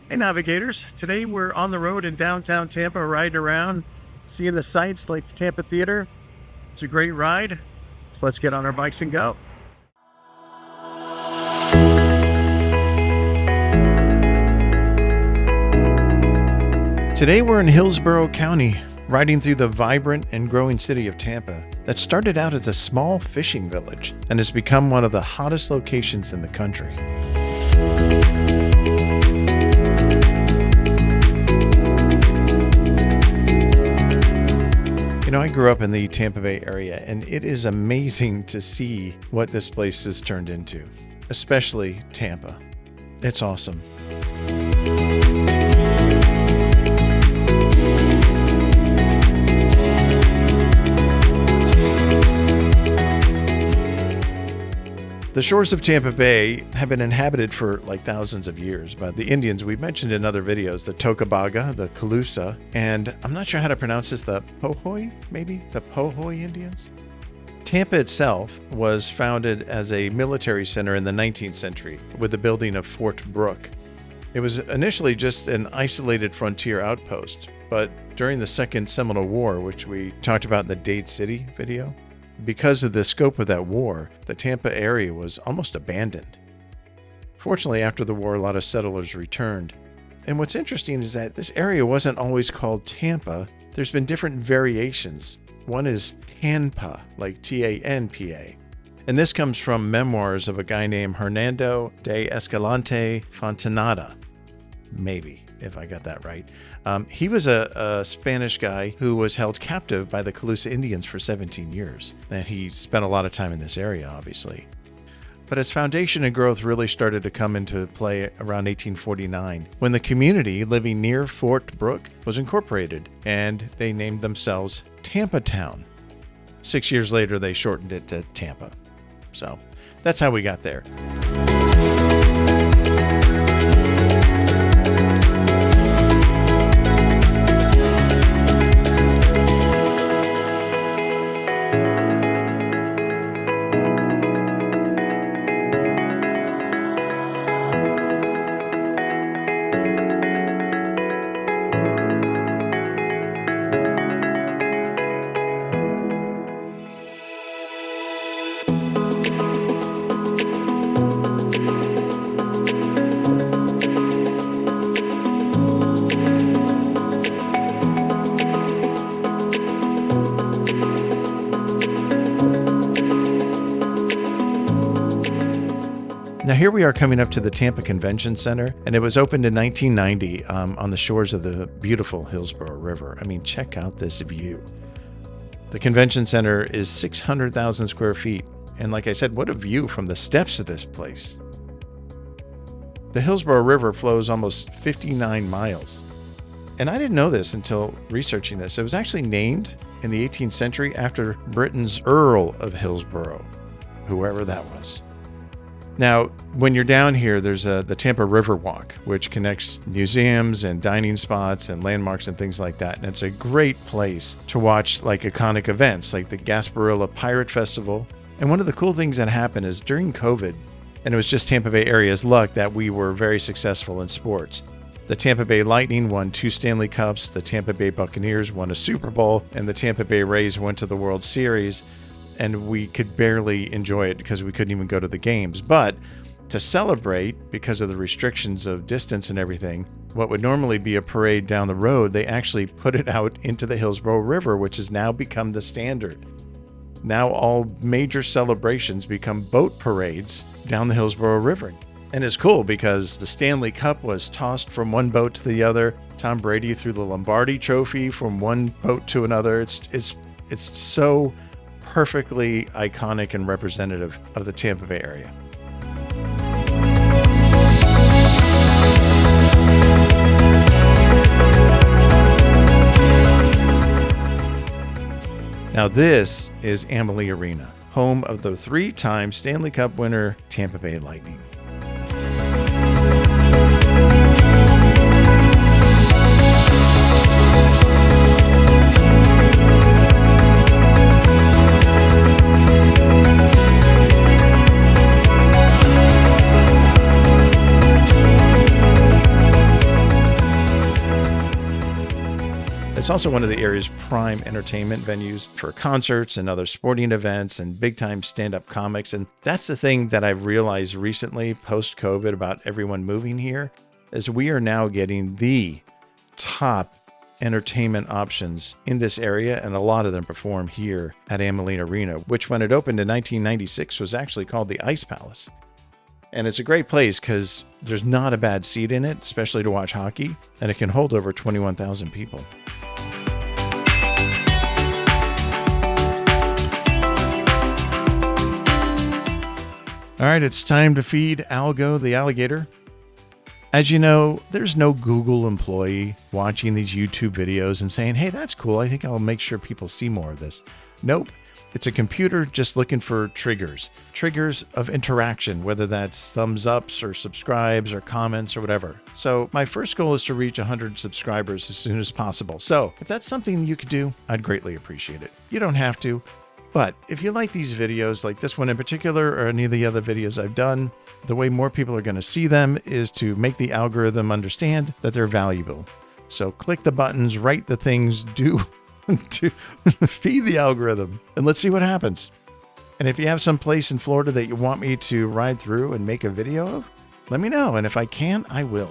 Hey Navigators, today we're on the road in downtown Tampa, riding around, seeing the sights like the Tampa Theater. It's a great ride, so let's get on our bikes and go. Today we're in Hillsborough County, riding through the vibrant and growing city of Tampa that started out as a small fishing village and has become one of the hottest locations in the country. You know, I grew up in the Tampa Bay area, and it is amazing to see what this place has turned into, especially Tampa. It's awesome. The shores of Tampa Bay have been inhabited for like thousands of years by the Indians we've mentioned in other videos, the Tocobaga, the Calusa, and I'm not sure how to pronounce this, the Pohoy, maybe? The Pohoy Indians? Tampa itself was founded as a military center in the 19th century with the building of Fort Brooke. It was initially just an isolated frontier outpost, but during the Second Seminole War, which we talked about in the Dade City video, because of the scope of that war, the Tampa area was almost abandoned. Fortunately, after the war, a lot of settlers returned. And what's interesting is that this area wasn't always called Tampa. There's been different variations. One is Tanpa, like T-A-N-P-A. And this comes from memoirs of a guy named Hernando de Escalante Fontanada. Maybe, if I got that right. He was a Spanish guy who was held captive by the Calusa Indians for 17 years. And he spent a lot of time in this area, obviously. But its foundation and growth really started to come into play around 1849, when the community living near Fort Brooke was incorporated, and they named themselves Tampa Town. 6 years later, they shortened it to Tampa. So that's how we got there. Now here we are coming up to the Tampa Convention Center, and it was opened in 1990 on the shores of the beautiful Hillsborough River. I mean, check out this view. The Convention Center is 600,000 square feet, and like I said, what a view from the steps of this place. The Hillsborough River flows almost 59 miles. And I didn't know this until researching this. It was actually named in the 18th century after Britain's Earl of Hillsborough, whoever that was. Now, when you're down here, there's the Tampa River Walk, which connects museums and dining spots and landmarks and things like that. And it's a great place to watch like iconic events like the Gasparilla Pirate Festival. And one of the cool things that happened is during COVID, and it was just Tampa Bay area's luck that we were very successful in sports. The Tampa Bay Lightning won 2 Stanley Cups, the Tampa Bay Buccaneers won a Super Bowl, and the Tampa Bay Rays went to the World Series. And we could barely enjoy it because we couldn't even go to the games. But to celebrate, because of the restrictions of distance and everything, what would normally be a parade down the road, they actually put it out into the Hillsborough River, which has now become the standard. Now all major celebrations become boat parades down the Hillsborough River. And it's cool because the Stanley Cup was tossed from one boat to the other. Tom Brady threw the Lombardi Trophy from one boat to another. It's so perfectly iconic and representative of the Tampa Bay area. Now this is Amalie Arena, home of the 3-time Stanley Cup winner Tampa Bay Lightning. It's also one of the area's prime entertainment venues for concerts and other sporting events and big-time stand-up comics. And that's the thing that I've realized recently, post-COVID, about everyone moving here, is we are now getting the top entertainment options in this area, and a lot of them perform here at Amalie Arena, which when it opened in 1996 was actually called the Ice Palace. And it's a great place because there's not a bad seat in it, especially to watch hockey, and it can hold over 21,000 people. All right, it's time to feed Algo the alligator. As you know, there's no Google employee watching these YouTube videos and saying, hey, that's cool. I think I'll make sure people see more of this. Nope. It's a computer just looking for triggers of interaction, whether that's thumbs ups or subscribes or comments or whatever. So my first goal is to reach 100 subscribers as soon as possible. So if that's something you could do, I'd greatly appreciate it. You don't have to, but if you like these videos, like this one in particular, or any of the other videos I've done, the way more people are going to see them is to make the algorithm understand that they're valuable. So click the buttons, write the things, do to feed the algorithm, and let's see what happens. And if you have some place in Florida that you want me to ride through and make a video of, let me know. And if I can, I will.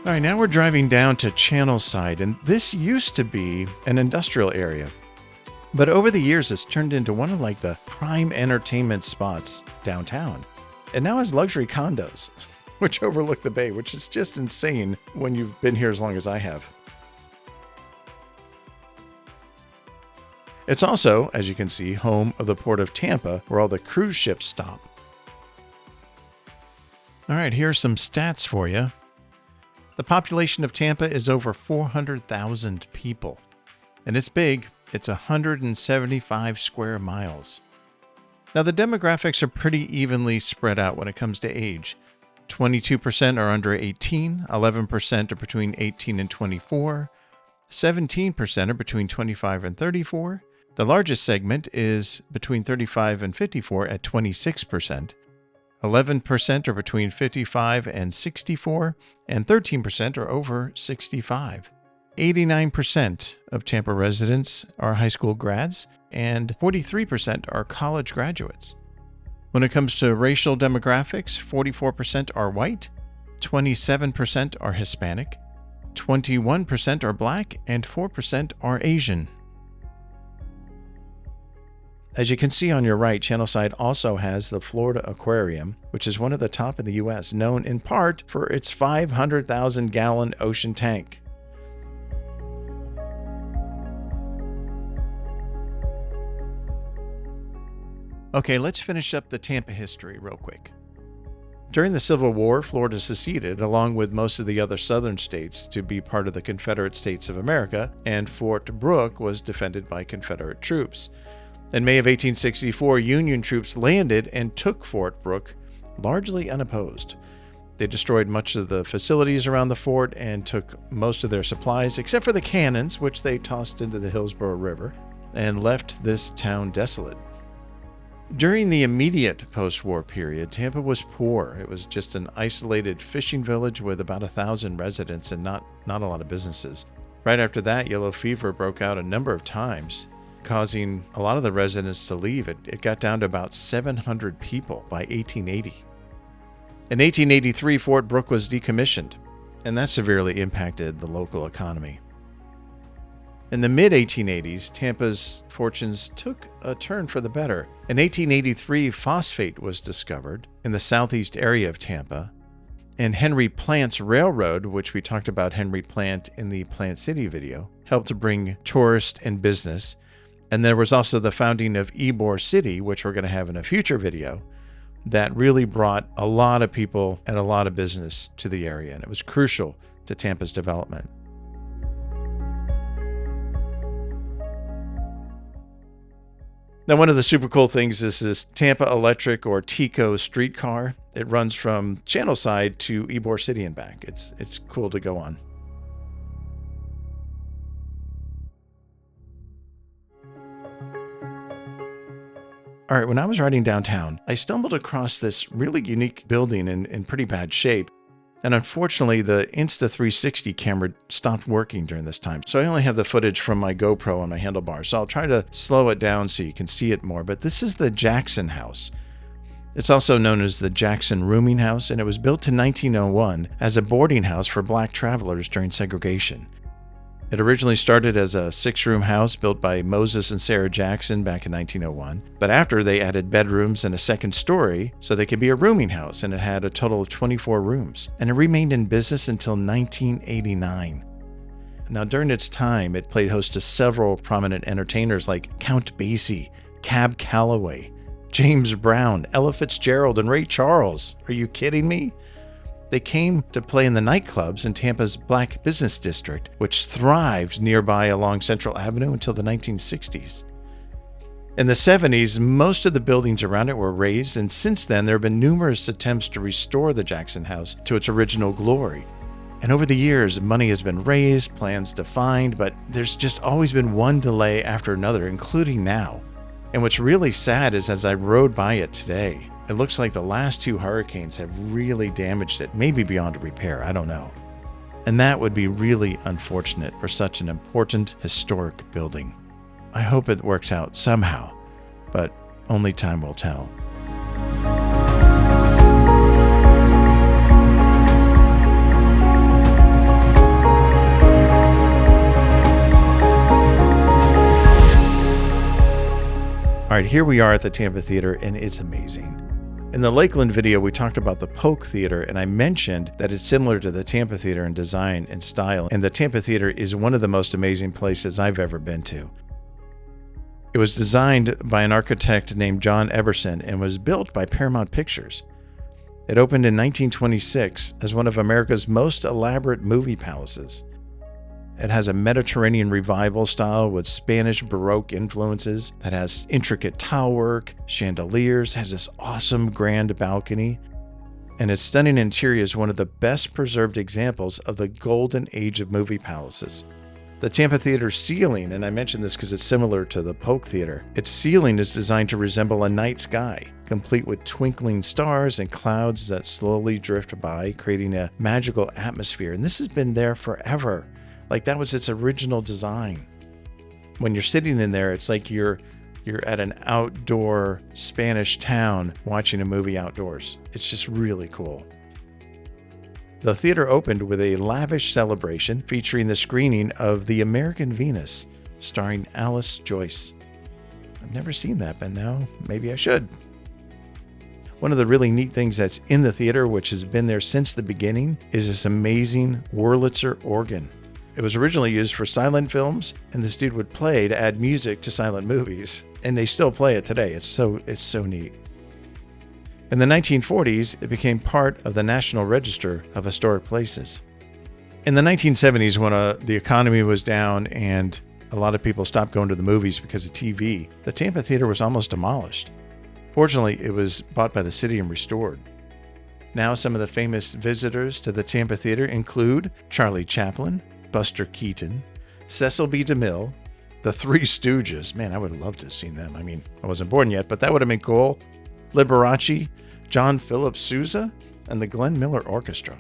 All right, now we're driving down to Channelside, and this used to be an industrial area. But over the years, it's turned into one of like the prime entertainment spots downtown. And now has luxury condos, which overlook the bay, which is just insane when you've been here as long as I have. It's also, as you can see, home of the port of Tampa, where all the cruise ships stop. All right, here's some stats for you. The population of Tampa is over 400,000 people, and it's big. It's 175 square miles. Now, the demographics are pretty evenly spread out when it comes to age. 22% are under 18, 11% are between 18 and 24, 17% are between 25 and 34. The largest segment is between 35 and 54 at 26%. 11% are between 55 and 64, and 13% are over 65. 89% of Tampa residents are high school grads, and 43% are college graduates. When it comes to racial demographics, 44% are white, 27% are Hispanic, 21% are Black, and 4% are Asian. As you can see on your right, Channelside also has the Florida Aquarium, which is one of the top in the U.S., known in part for its 500,000-gallon ocean tank. Okay, let's finish up the Tampa history real quick. During the Civil War, Florida seceded, along with most of the other southern states, to be part of the Confederate States of America, and Fort Brooke was defended by Confederate troops. In May of 1864, Union troops landed and took Fort Brooke, largely unopposed. They destroyed much of the facilities around the fort and took most of their supplies, except for the cannons, which they tossed into the Hillsborough River, and left this town desolate. During the immediate post-war period, Tampa was poor. It was just an isolated fishing village with about 1,000 residents and not a lot of businesses. Right after that, yellow fever broke out a number of times, causing a lot of the residents to leave. It got down to about 700 people by 1880. In 1883, Fort Brooke was decommissioned, and that severely impacted the local economy. In the mid-1880s, Tampa's fortunes took a turn for the better. In 1883, phosphate was discovered in the southeast area of Tampa, and Henry Plant's railroad, which we talked about Henry Plant in the Plant City video, helped to bring tourists and business. And there was also the founding of Ybor City, which we're going to have in a future video, that really brought a lot of people and a lot of business to the area, and it was crucial to Tampa's development. Now, one of the super cool things is this Tampa Electric or TECO streetcar. It runs from Channelside to Ybor City and back. It's cool to go on. All right, when I was riding downtown, I stumbled across this really unique building in pretty bad shape. And unfortunately, the Insta360 camera stopped working during this time. So I only have the footage from my GoPro on my handlebar. So I'll try to slow it down so you can see it more. But this is the Jackson House. It's also known as the Jackson Rooming House, and it was built in 1901 as a boarding house for black travelers during segregation. It originally started as a 6-room house built by Moses and Sarah Jackson back in 1901, but after they added bedrooms and a second story so they could be a rooming house, and it had a total of 24 rooms, and it remained in business until 1989. Now, during its time, it played host to several prominent entertainers like Count Basie, Cab Calloway, James Brown, Ella Fitzgerald, and Ray Charles. Are you kidding me? They came to play in the nightclubs in Tampa's Black Business District, which thrived nearby along Central Avenue until the 1960s. In the 70s, most of the buildings around it were razed, and since then there have been numerous attempts to restore the Jackson House to its original glory. And over the years, money has been raised, plans defined, but there's just always been one delay after another, including now. And what's really sad is as I rode by it today, it looks like the last 2 hurricanes have really damaged it, maybe beyond repair, I don't know. And that would be really unfortunate for such an important historic building. I hope it works out somehow, but only time will tell. All right, here we are at the Tampa Theater, and it's amazing. In the Lakeland video, we talked about the Polk Theater, and I mentioned that it's similar to the Tampa Theater in design and style, and the Tampa Theater is one of the most amazing places I've ever been to. It was designed by an architect named John Eberson and was built by Paramount Pictures. It opened in 1926 as one of America's most elaborate movie palaces. It has a Mediterranean revival style with Spanish Baroque influences that has intricate tile work, chandeliers, has this awesome grand balcony, and its stunning interior is one of the best preserved examples of the golden age of movie palaces. The Tampa Theater's ceiling, and I mentioned this because it's similar to the Polk Theater, its ceiling is designed to resemble a night sky, complete with twinkling stars and clouds that slowly drift by, creating a magical atmosphere. And this has been there forever. Like that was its original design. When you're sitting in there, it's like you're at an outdoor Spanish town watching a movie outdoors. It's just really cool. The theater opened with a lavish celebration featuring the screening of The American Venus, starring Alice Joyce. I've never seen that, but now maybe I should. One of the really neat things that's in the theater, which has been there since the beginning, is this amazing Wurlitzer organ. It was originally used for silent films, and this dude would play to add music to silent movies, and they still play it today. It's so neat. In the 1940s, it became part of the National Register of Historic Places. In the 1970s, when the economy was down and a lot of people stopped going to the movies because of TV, the Tampa Theater was almost demolished. Fortunately, it was bought by the city and restored. Now, some of the famous visitors to the Tampa Theater include Charlie Chaplin, Buster Keaton, Cecil B. DeMille, the Three Stooges. Man, I would have loved to have seen them. I mean, I wasn't born yet, but that would have been cool. Liberace, John Philip Sousa, and the Glenn Miller Orchestra.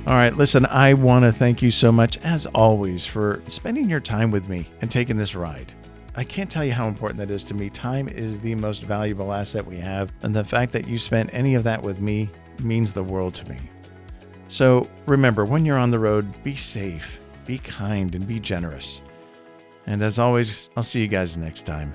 All right, listen, I want to thank you so much, as always, for spending your time with me and taking this ride. I can't tell you how important that is to me. Time is the most valuable asset we have, and the fact that you spent any of that with me means the world to me. So remember, when you're on the road, be safe, be kind, and be generous. And as always, I'll see you guys next time.